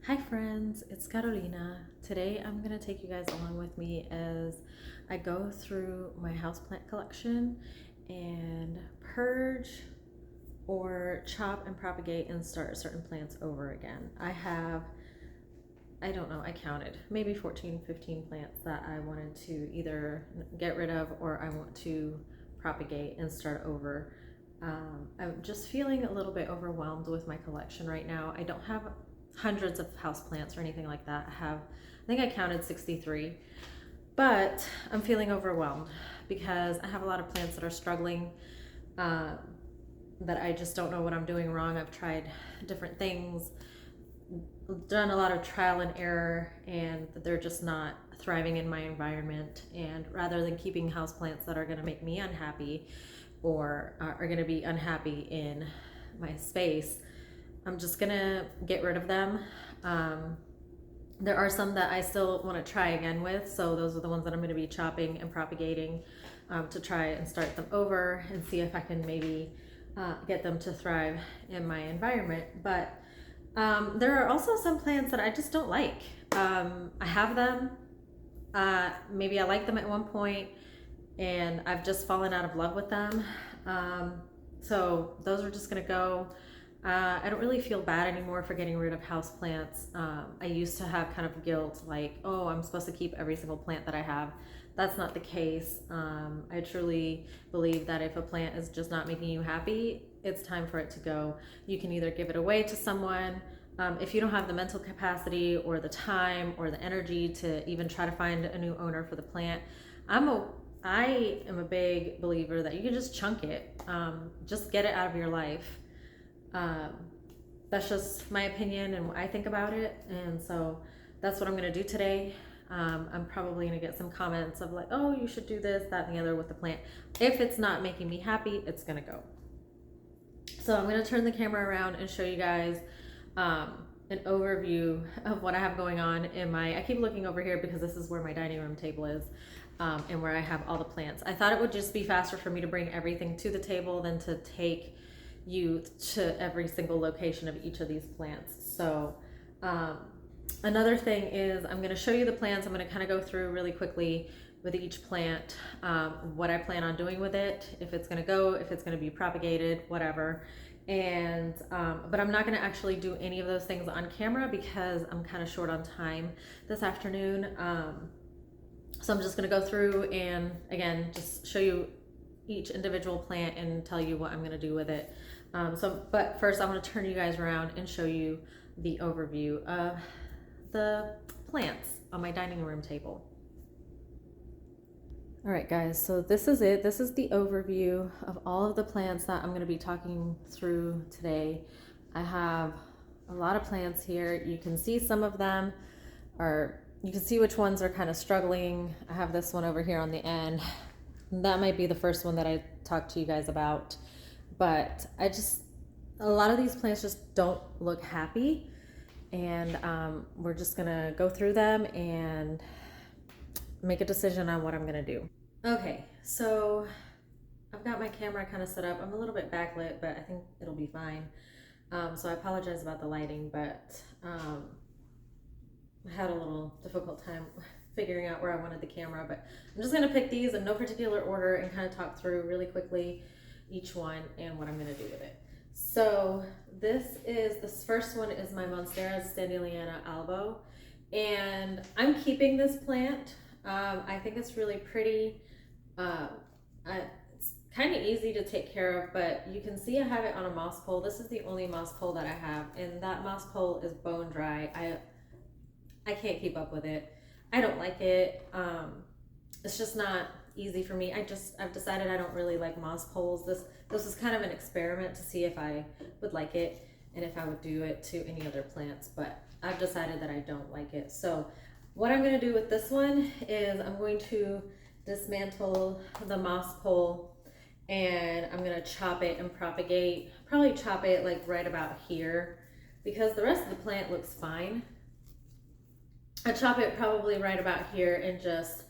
Hi friends, it's Carolina. Today I'm going to take you guys along with me as I go through my houseplant collection and purge or chop and propagate and start certain plants over again. I don't know, I counted maybe 14, 15 plants that I wanted to either get rid of or I want to propagate and start over. I'm just feeling a little bit overwhelmed with my collection right now. I don't have hundreds of houseplants or anything like that. I think I counted 63, but I'm feeling overwhelmed because I have a lot of plants that are struggling, that I just don't know what I'm doing wrong. I've tried different things, done a lot of trial and error, and they're just not thriving in my environment. And rather than keeping houseplants that are going to make me unhappy or are going to be unhappy in my space, I'm just gonna get rid of them. There are some that I still want to try again with, so those are the ones that I'm going to be chopping and propagating, to try and start them over and see if I can maybe get them to thrive in my environment. But there are also some plants that I just don't like. I have them. Maybe I liked them at one point, and I've just fallen out of love with them. So those are just gonna go. I don't really feel bad anymore for getting rid of houseplants. I used to have kind of guilt, like, oh, I'm supposed to keep every single plant that I have. That's not the case. I truly believe that if a plant is just not making you happy, it's time for it to go. You can either give it away to someone. If you don't have the mental capacity or the time or the energy to even try to find a new owner for the plant, I am a big believer that you can just chunk it. Just get it out of your life. That's just my opinion and what I think about it, and so that's what I'm going to do today. I'm probably going to get some comments of like, oh, you should do this, that, and the other with the plant. If it's not making me happy, it's going to go. So I'm going to turn the camera around and show you guys an overview of what I have going on in I keep looking over here because this is where my dining room table is, and where I have all the plants. I thought it would just be faster for me to bring everything to the table than to take you to every single location of each of these plants. So another thing is I'm going to show you the plants. I'm going to kind of go through really quickly with each plant, what I plan on doing with it, if it's going to go, if it's going to be propagated, whatever. And but I'm not going to actually do any of those things on camera because I'm kind of short on time this afternoon. So I'm just going to go through and again just show you each individual plant and tell you what I'm going to do with it. But first I want to turn you guys around and show you the overview of the plants on my dining room table. All right, guys, so this is it. This is the overview of all of the plants that I'm going to be talking through today. I have a lot of plants here. You can see some of them you can see which ones are kind of struggling. I have this one over here on the end. That might be the first one that I talked to you guys about. But a lot of these plants just don't look happy. And we're just gonna go through them and make a decision on what I'm gonna do. Okay, so I've got my camera kind of set up. I'm a little bit backlit, but I think it'll be fine. So I apologize about the lighting, but I had a little difficult time figuring out where I wanted the camera, but I'm just gonna pick these in no particular order and kind of talk through really quickly each one and what I'm gonna do with it. So this first one is my Monstera Standeliana albo, and I'm keeping this plant. I think it's really pretty. It's kind of easy to take care of, but you can see I have it on a moss pole. This is the only moss pole that I have, and that moss pole is bone dry. I can't keep up with it. I don't like it. It's just not easy for me. I've decided I don't really like moss poles. This was kind of an experiment to see if I would like it and if I would do it to any other plants, but I've decided that I don't like it. So what I'm going to do with this one is I'm going to dismantle the moss pole and I'm going to chop it and propagate. Probably chop it like right about here because the rest of the plant looks fine. I chop it probably right about here and just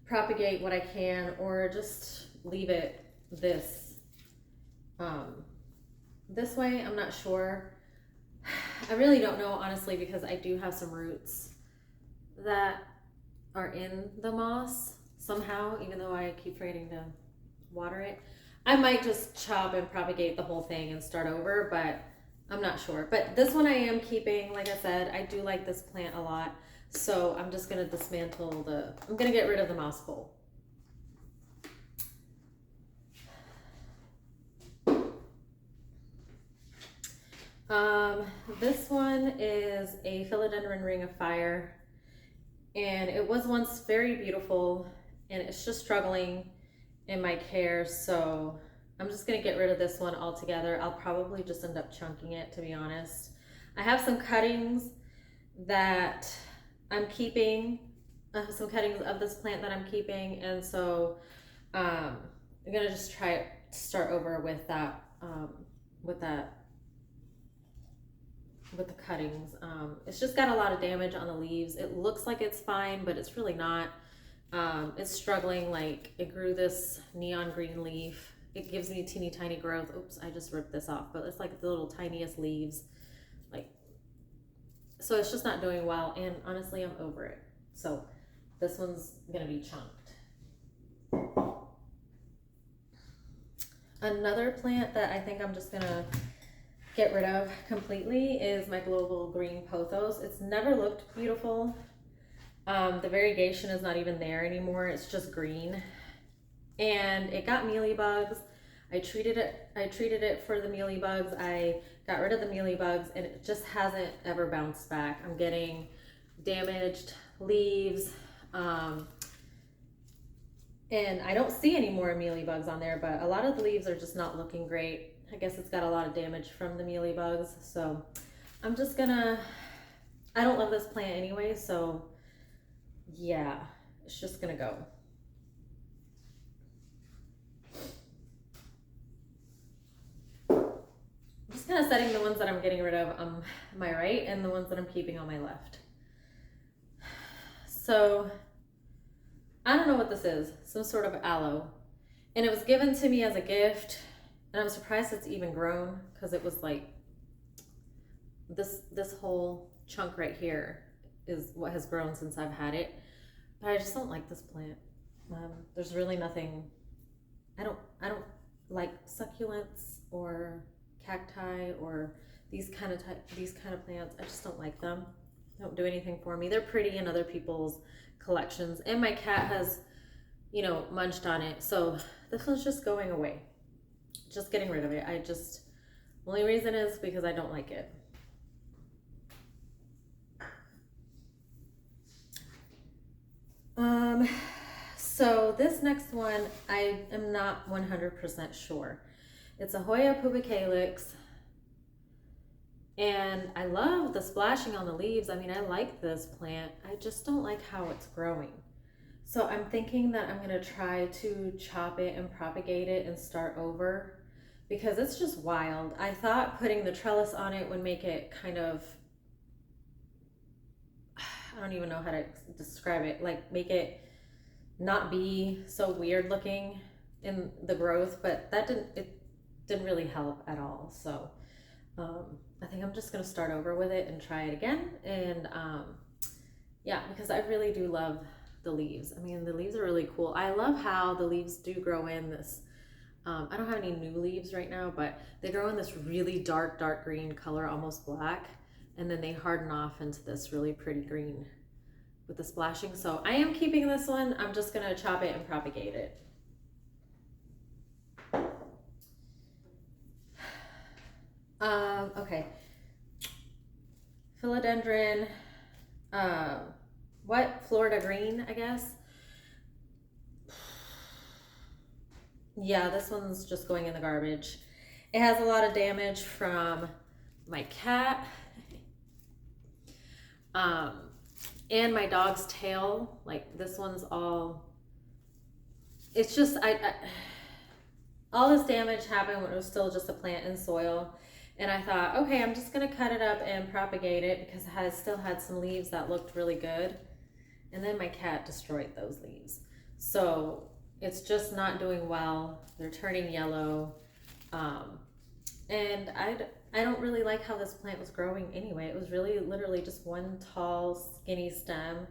propagate what I can, or just leave it this way. I'm not sure. I really don't know, honestly, because I do have some roots that are in the moss somehow, even though I keep forgetting to water it. I might just chop and propagate the whole thing and start over, but I'm not sure. But this one I am keeping. Like I said, I do like this plant a lot. So I'm just gonna dismantle I'm gonna get rid of the moss pole. This one is a philodendron ring of fire, and it was once very beautiful, and it's just struggling in my care, so I'm just gonna get rid of this one altogether. I'll probably just end up chunking it, to be honest. I have some cuttings that I'm keeping. I have some cuttings of this plant that I'm keeping, and so I'm gonna just try to start over with that, with the cuttings. It's just got a lot of damage on the leaves. It looks like it's fine, but it's really not. It's struggling. Like, it grew this neon green leaf. It gives me teeny tiny growth. Oops, I just ripped this off, but it's like the little tiniest leaves. Like, so it's just not doing well, and honestly, I'm over it. So this one's gonna be chunked. Another plant that I think I'm just gonna get rid of completely is my global green pothos. It's never looked beautiful. The variegation is not even there anymore. It's just green, and it got mealybugs. I treated it for the mealybugs. I got rid of the mealybugs, and it just hasn't ever bounced back. I'm getting damaged leaves, and I don't see any more mealybugs on there, but a lot of the leaves are just not looking great. I guess it's got a lot of damage from the mealybugs, so I'm just gonna, I don't love this plant anyway, so yeah, it's just gonna go. I'm just kind of setting the ones that I'm getting rid of on my right and the ones that I'm keeping on my left. So I don't know what this is, some sort of aloe, and it was given to me as a gift. And I'm surprised it's even grown, because it was like this whole chunk right here is what has grown since I've had it. But I just don't like this plant. There's really nothing. I don't like succulents or cacti or these kind of plants. I just don't like them. They don't do anything for me. They're pretty in other people's collections, and my cat has, munched on it. So this one's just going away. Just getting rid of it. Only reason is because I don't like it. So this next one, I am not 100% sure. It's a Hoya pubicalyx, and I love the splashing on the leaves. I mean, I like this plant. I just don't like how it's growing. So I'm thinking that I'm gonna try to chop it and propagate it and start over, because it's just wild. I thought putting the trellis on it would make it kind of, I don't even know how to describe it, like make it not be so weird looking in the growth, but it didn't really help at all. So I think I'm just gonna start over with it and try it again. And yeah, because I really do love the leaves. I mean, the leaves are really cool. I love how the leaves do grow in this, I don't have any new leaves right now, but they grow in this really dark green color, almost black, and then they harden off into this really pretty green with the splashing. So I am keeping this one. I'm just gonna chop it and propagate it. Okay. Philodendron, Florida green, I guess. Yeah, this one's just going in the garbage. It has a lot of damage from my cat, and my dog's tail. Like, this one's all, it's just, all this damage happened when it was still just a plant in soil. And I thought, okay, I'm just gonna cut it up and propagate it, because it still had some leaves that looked really good. And then my cat destroyed those leaves. So it's just not doing well. They're turning yellow. And I don't really like how this plant was growing anyway. It was really literally just one tall, skinny stem,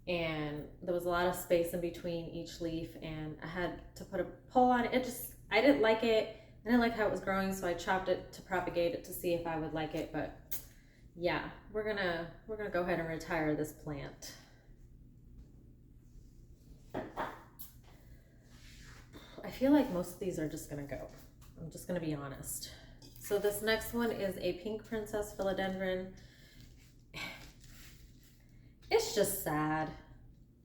and there was a lot of space in between each leaf, and I had to put a pole on it. I didn't like it. I didn't like how it was growing, so I chopped it to propagate it to see if I would like it. But yeah, we're gonna go ahead and retire this plant. I feel like most of these are just gonna go. I'm just gonna be honest. So this next one is a pink princess philodendron. It's just sad.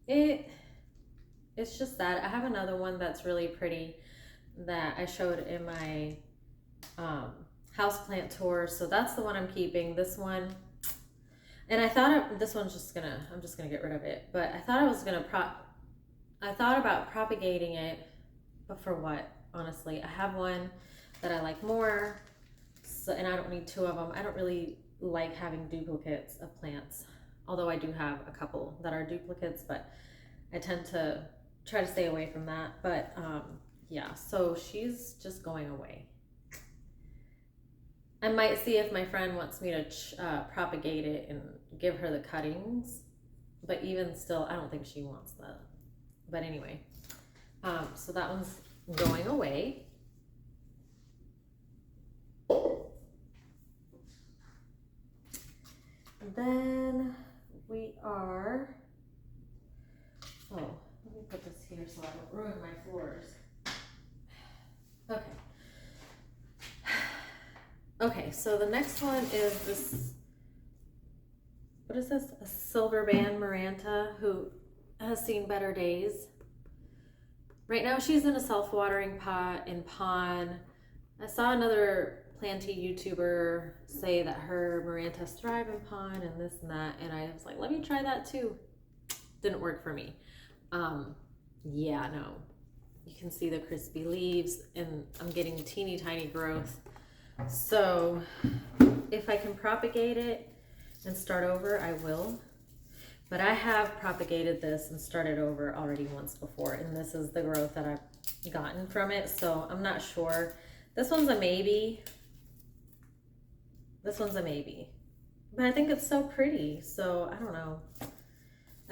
It's just sad. I have another one that's really pretty that I showed in my houseplant tour. So that's the one I'm keeping. This one, and I thought this one's I'm just gonna get rid of it. But I thought I thought about propagating it, but for what? Honestly, I have one that I like more, so, and I don't need two of them. I don't really like having duplicates of plants, although I do have a couple that are duplicates, but I tend to try to stay away from that. But yeah, so she's just going away. I might see if my friend wants me to propagate it and give her the cuttings, but even still, I don't think she wants that. But anyway, so that one's going away. And then we are, oh, let me put this here so I don't ruin my floors. Okay. Okay, so the next one is this, what is this? A silver band Maranta who has seen better days. Right now she's in a self-watering pot in pond. I saw another planty YouTuber say that her Marantas thrive in pond and this and that, and I was like, let me try that too. Didn't work for me. Yeah, no. You can see the crispy leaves and I'm getting teeny tiny growth. So if I can propagate it and start over, I will. But I have propagated this and started over already once before, and this is the growth that I've gotten from it, so I'm not sure. This one's a maybe. This one's a maybe. But I think it's so pretty, so I don't know.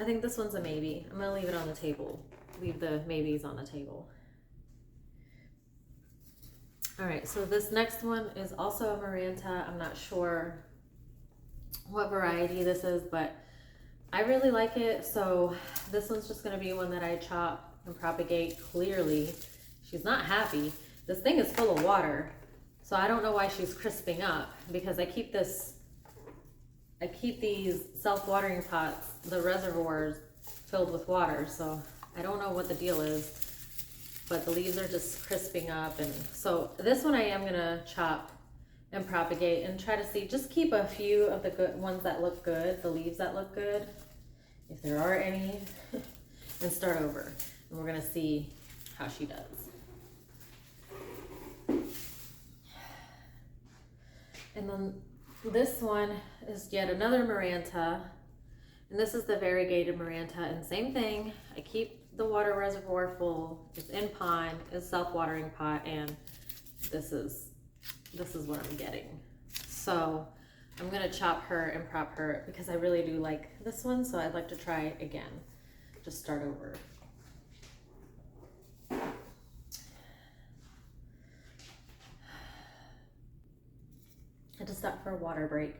I think this one's a maybe. I'm gonna leave it on the table. Leave the maybes on the table. All right, so this next one is also a Maranta. I'm not sure what variety this is, but I really like it. So this one's just gonna be one that I chop and propagate. Clearly, she's not happy. This thing is full of water. So I don't know why she's crisping up, because I keep these self-watering pots, the reservoirs filled with water. So I don't know what the deal is, but the leaves are just crisping up. And so this one I am gonna chop and propagate and try to see, just keep a few of the good ones that look good, the leaves that look good, if there are any, and start over. And we're gonna see how she does. And then this one is yet another Maranta, and this is the variegated Maranta, and same thing. I keep the water reservoir full. It's in pond, it's self-watering pot, and this is what I'm getting. So I'm gonna chop her and prop her because I really do like this one, so I'd like to try again. Just start over. I just stopped for a water break.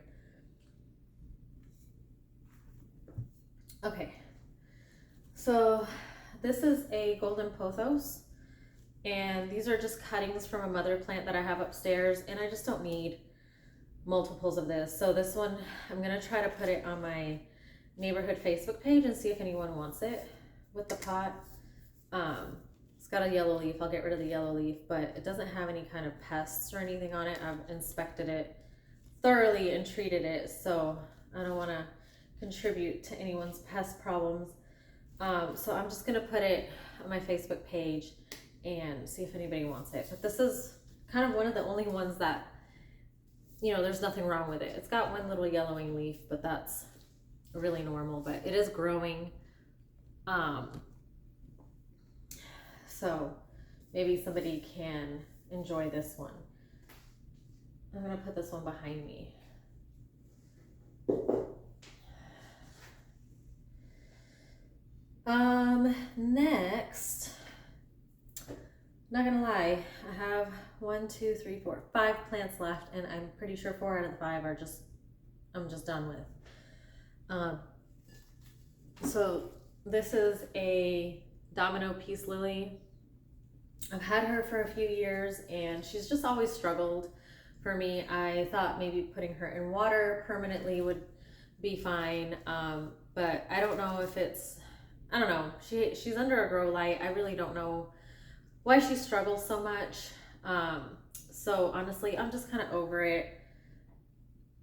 Okay, so this is a golden pothos, and these are just cuttings from a mother plant that I have upstairs, and I just don't need multiples of this. So this one, I'm gonna try to put it on my neighborhood Facebook page and see if anyone wants it with the pot. It's got a yellow leaf. I'll get rid of the yellow leaf, but it doesn't have any kind of pests or anything on it. I've inspected it thoroughly and treated it, so I don't want to contribute to anyone's pest problems. So I'm just gonna put it on my Facebook page and see if anybody wants it. But this is kind of one of the only ones that, you know, there's nothing wrong with it. It's got one little yellowing leaf, but that's really normal, but it is growing. So maybe somebody can enjoy this one. I'm gonna put this one behind me. Next, not gonna lie, I have 1, 2, 3, 4, 5 plants left, and I'm pretty sure 4 out of the 5 are I'm just done with. So this is a domino peace lily. I've had her for a few years, and she's just always struggled for me. I thought maybe putting her in water permanently would be fine, but I don't know if I don't know. She's under a grow light. I really don't know why she struggles so much. So honestly, I'm just kind of over it.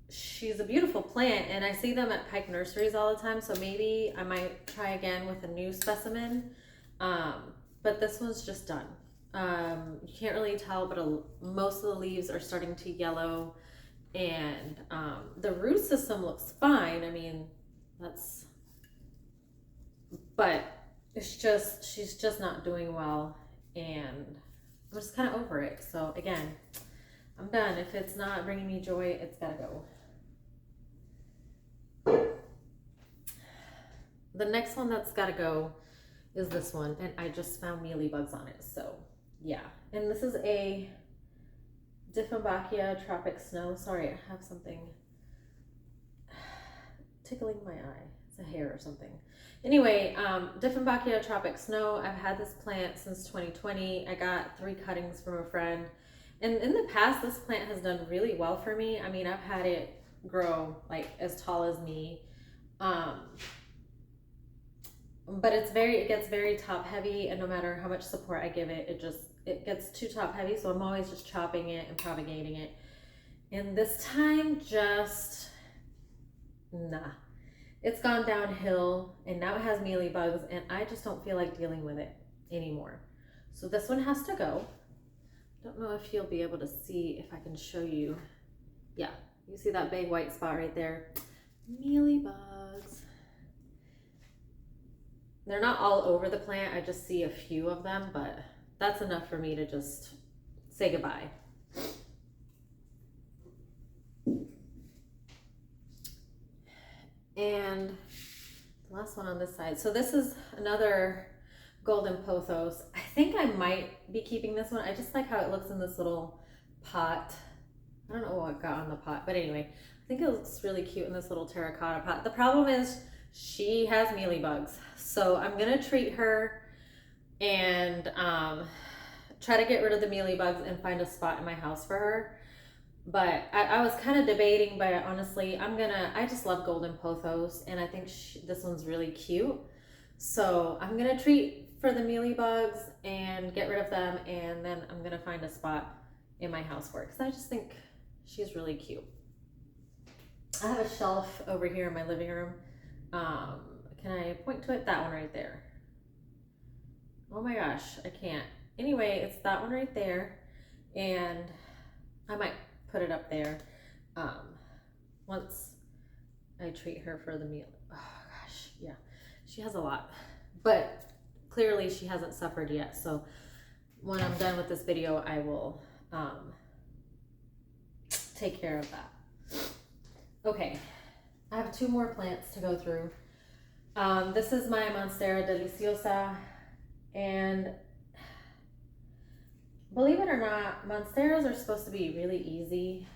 She's a beautiful plant, and I see them at Pike Nurseries all the time, so maybe I might try again with a new specimen. But this one's just done. You can't really tell, but most of the leaves are starting to yellow, and the root system looks fine. I mean, but it's just, she's just not doing well, and I'm just kind of over it. So again, I'm done. If it's not bringing me joy, it's gotta go. The next one that's gotta go is this one, and I just found mealybugs on it, so yeah. And this is a Dieffenbachia Tropic Snow. Sorry, I have something tickling my eye. It's a hair or something. Anyway, Dieffenbachia Tropic Snow. I've had this plant since 2020. I got 3 cuttings from a friend, and in the past, this plant has done really well for me. I mean, I've had it grow like as tall as me. But it gets very top heavy, and no matter how much support I give it, it gets too top heavy. So I'm always just chopping it and propagating it. And this time, nah. It's gone downhill, and now it has mealybugs, and I just don't feel like dealing with it anymore. So this one has to go. Don't know if you'll be able to see, if I can show you. Yeah, you see that big white spot right there? Mealybugs. They're not all over the plant. I just see a few of them, but that's enough for me to just say goodbye. And the last one on this side. So this is another golden pothos. I think I might be keeping this one. I just like how it looks in this little pot. I don't know what got on the pot, but anyway, I think it looks really cute in this little terracotta pot. The problem is she has mealybugs, so I'm gonna treat her and try to get rid of the mealybugs and find a spot in my house for her. But I was kind of debating, but honestly, I just love golden pothos, and I think this one's really cute. So I'm gonna treat for the mealybugs and get rid of them, and then I'm gonna find a spot in my house for it, because I just think she's really cute. I have a shelf over here in my living room. Can I point to it? That one right there. Oh my gosh, I can't. Anyway, it's that one right there, and I might put it up there once I treat her for the meal. Oh gosh, yeah, she has a lot, but clearly she hasn't suffered yet. So when I'm done with this video, I will take care of that. Okay, I have 2 more plants to go through. This is my Monstera Deliciosa, and believe it or not, Monsteras are supposed to be really easy.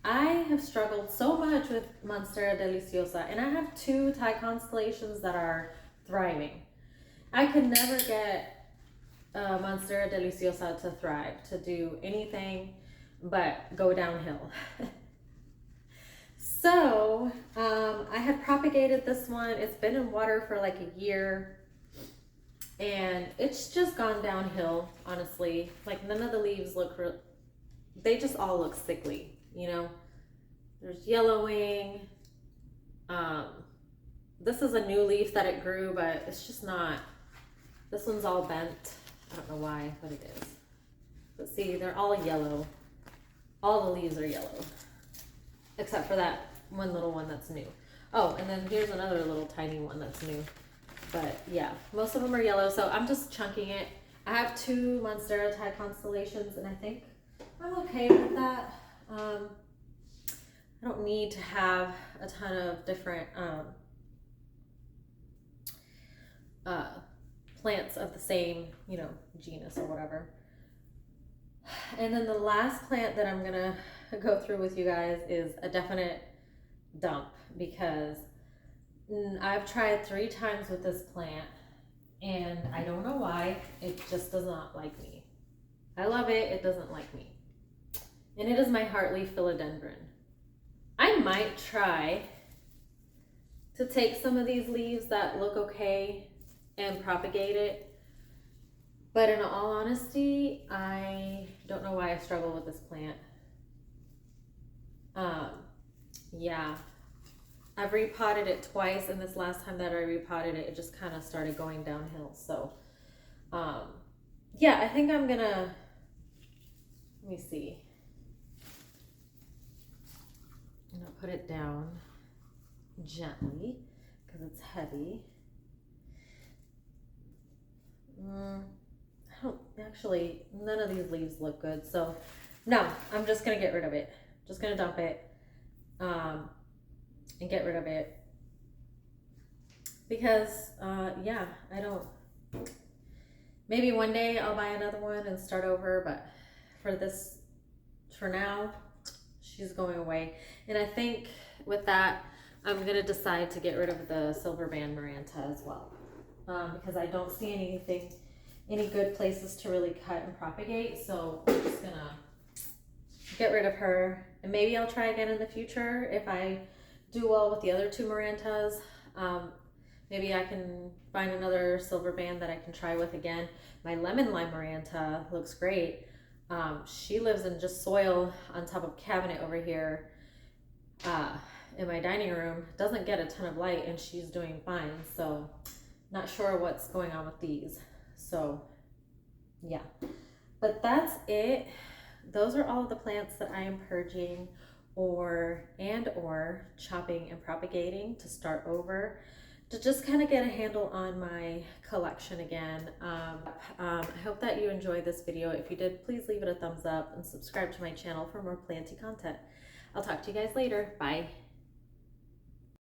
I have struggled so much with Monstera Deliciosa, and I have 2 Thai constellations that are thriving. I could never get Monstera Deliciosa to thrive, to do anything but go downhill. So I had propagated this one. It's been in water for like a year, and it's just gone downhill, honestly. Like, none of the leaves they just all look sickly, you know? There's yellowing. This is a new leaf that it grew, but it's just not, this one's all bent. I don't know why, but it is. But see, they're all yellow. All the leaves are yellow, except for that one little one that's new. Oh, and then here's another little tiny one that's new. But yeah, most of them are yellow, so I'm just chunking it. I have 2 Monstera Thai constellations, and I think I'm okay with that. I don't need to have a ton of different plants of the same, you know, genus or whatever. And then the last plant that I'm gonna go through with you guys is a definite dump, because I've tried 3 times with this plant and I don't know why, it just does not like me. I love it, it doesn't like me. And it is my heartleaf philodendron. I might try to take some of these leaves that look okay and propagate it, but in all honesty, I don't know why I struggle with this plant. Yeah, I've repotted it twice, and this last time that I repotted it, it just kind of started going downhill. So, yeah, I think I'm gonna, let me see. I'm gonna put it down gently because it's heavy. I don't, actually, none of these leaves look good. So, no, I'm just gonna get rid of it. Just gonna dump it. And get rid of it, because yeah, I don't, maybe one day I'll buy another one and start over, but for now, she's going away. And I think with that, I'm gonna decide to get rid of the silver band Maranta as well, because I don't see any good places to really cut and propagate. So I'm just gonna get rid of her, and maybe I'll try again in the future if I do well with the other 2 Marantas. Maybe I can find another silver band that I can try with again. My lemon lime Maranta looks great. She lives in just soil on top of cabinet over here in my dining room. Doesn't get a ton of light, and she's doing fine. So not sure what's going on with these. So yeah, but that's it. Those are all of the plants that I am purging or chopping and propagating to start over, to just kind of get a handle on my collection again. I hope that you enjoyed this video. If you did, please leave it a thumbs up and subscribe to my channel for more planty content. I'll talk to you guys later. Bye.